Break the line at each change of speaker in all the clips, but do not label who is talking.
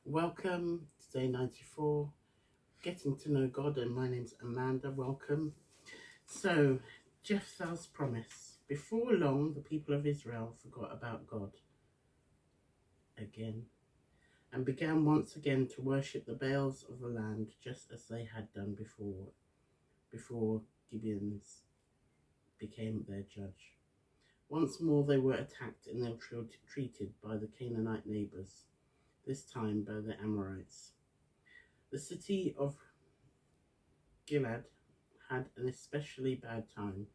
Welcome to day 94, Getting to Know God, and my name's Amanda. Welcome. So, Jephthah's Promise. Before long, the people of Israel forgot about God again and began once again to worship the Baals of the land, just as they had done before Gibeons became their judge. Once more they were attacked and ill-treated by the Canaanite neighbours, this time by the Amorites. The city of Gilead had an especially bad time.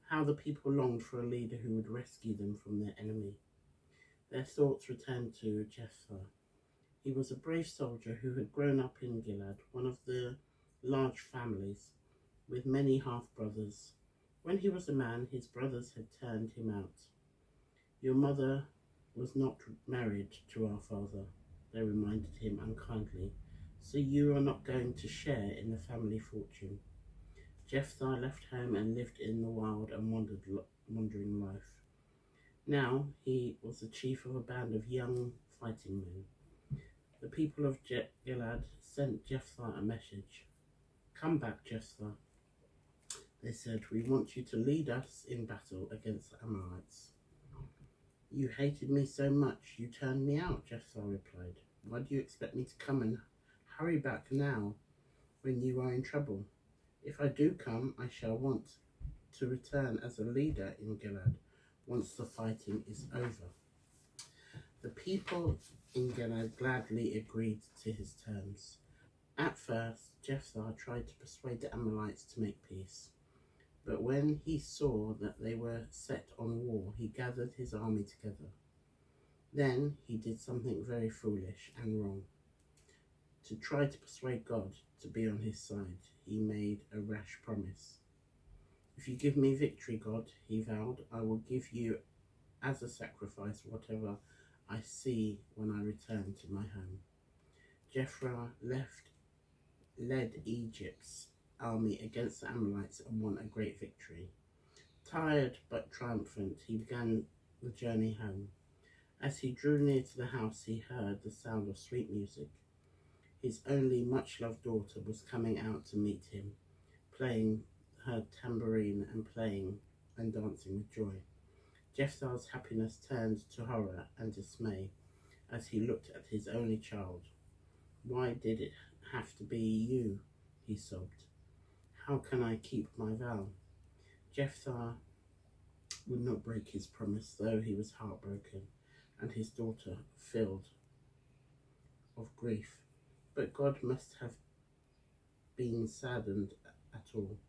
How the people longed for a leader who would rescue them from their enemy. Their thoughts returned to Jephthah. He was a brave soldier who had grown up in Gilead, one of the large families, with many half-brothers. When he was a man, his brothers had turned him out. "Your mother was not married to our father," they reminded him unkindly, "so you are not going to share in the family fortune." Jephthah left home and lived in the wild and wandering life. Now he was the chief of a band of young fighting men. The people of Gilead sent Jephthah a message. "Come back, Jephthah," they said. "We want you to lead us in battle against the Amorites." "You hated me so much, you turned me out," Jephthah replied. "Why do you expect me to come and hurry back now when you are in trouble? If I do come, I shall want to return as a leader in Gilead once the fighting is over." The people in Gilead gladly agreed to his terms. At first, Jephthah tried to persuade the Amorites to make peace, but when he saw that they were set on war, he gathered his army together. Then he did something very foolish and wrong. To try to persuade God to be on his side, he made a rash promise. "If you give me victory, God," he vowed, "I will give you as a sacrifice whatever I see when I return to my home." Jephthah led Egypt's army against the Amorites and won a great victory. Tired but triumphant, he began the journey home. As he drew near to the house, he heard the sound of sweet music. His only much-loved daughter was coming out to meet him, playing her tambourine and playing and dancing with joy. Jephthah's happiness turned to horror and dismay as he looked at his only child. "Why did it have to be you?" he sobbed. "How can I keep my vow?" Jephthah would not break his promise, though he was heartbroken and his daughter filled of grief. But God must have been saddened at all.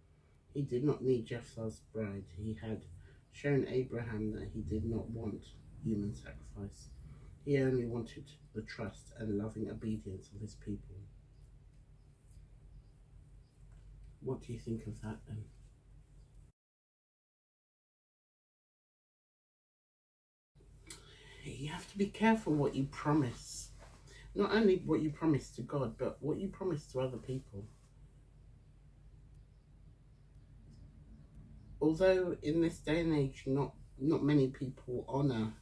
He did not need Jephthah's bride. He had shown Abraham that he did not want human sacrifice. He only wanted the trust and loving obedience of his people. What do you think of that then? You have to be careful what you promise. Not only what you promise to God, but what you promise to other people. Although in this day and age, not many people honour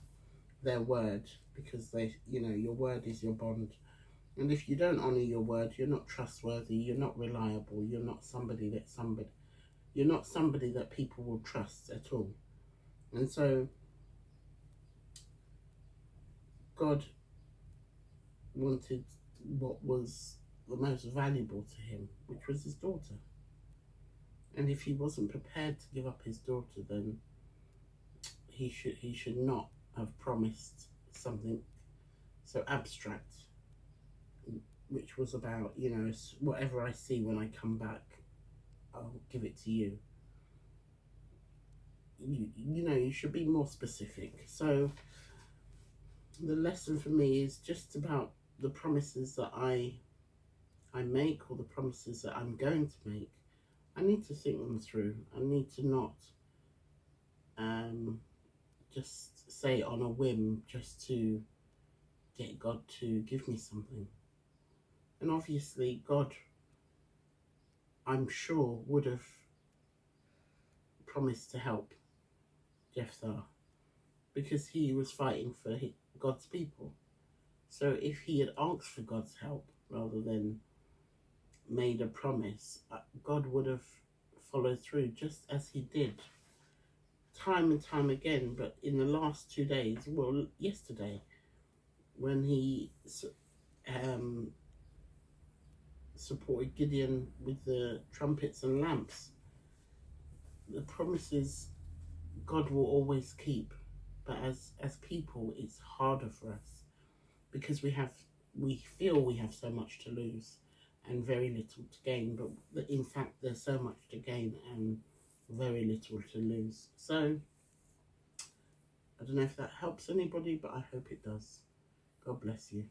their word, because your word is your bond. And if you don't honour your word, you're not trustworthy, you're not reliable, you're not somebody that people will trust at all. And so God wanted what was the most valuable to him, which was his daughter. And if he wasn't prepared to give up his daughter, then he should not have promised something so abstract, which was about, whatever I see when I come back, I'll give it to you. You should be more specific. So the lesson for me is just about the promises that I make, or the promises that I'm going to make. I need to think them through. I need to not just say on a whim just to get God to give me something. And obviously God, I'm sure, would have promised to help Jephthah because he was fighting for God's people. So if he had asked for God's help rather than made a promise, God would have followed through, just as he did time and time again. But in the last 2 days, well, yesterday, when he supported Gideon with the trumpets and lamps, the promises God will always keep. But as people, it's harder for us because we feel we have so much to lose and very little to gain, but in fact there's so much to gain and very little to lose. So I don't know if that helps anybody, but I hope it does. God bless you.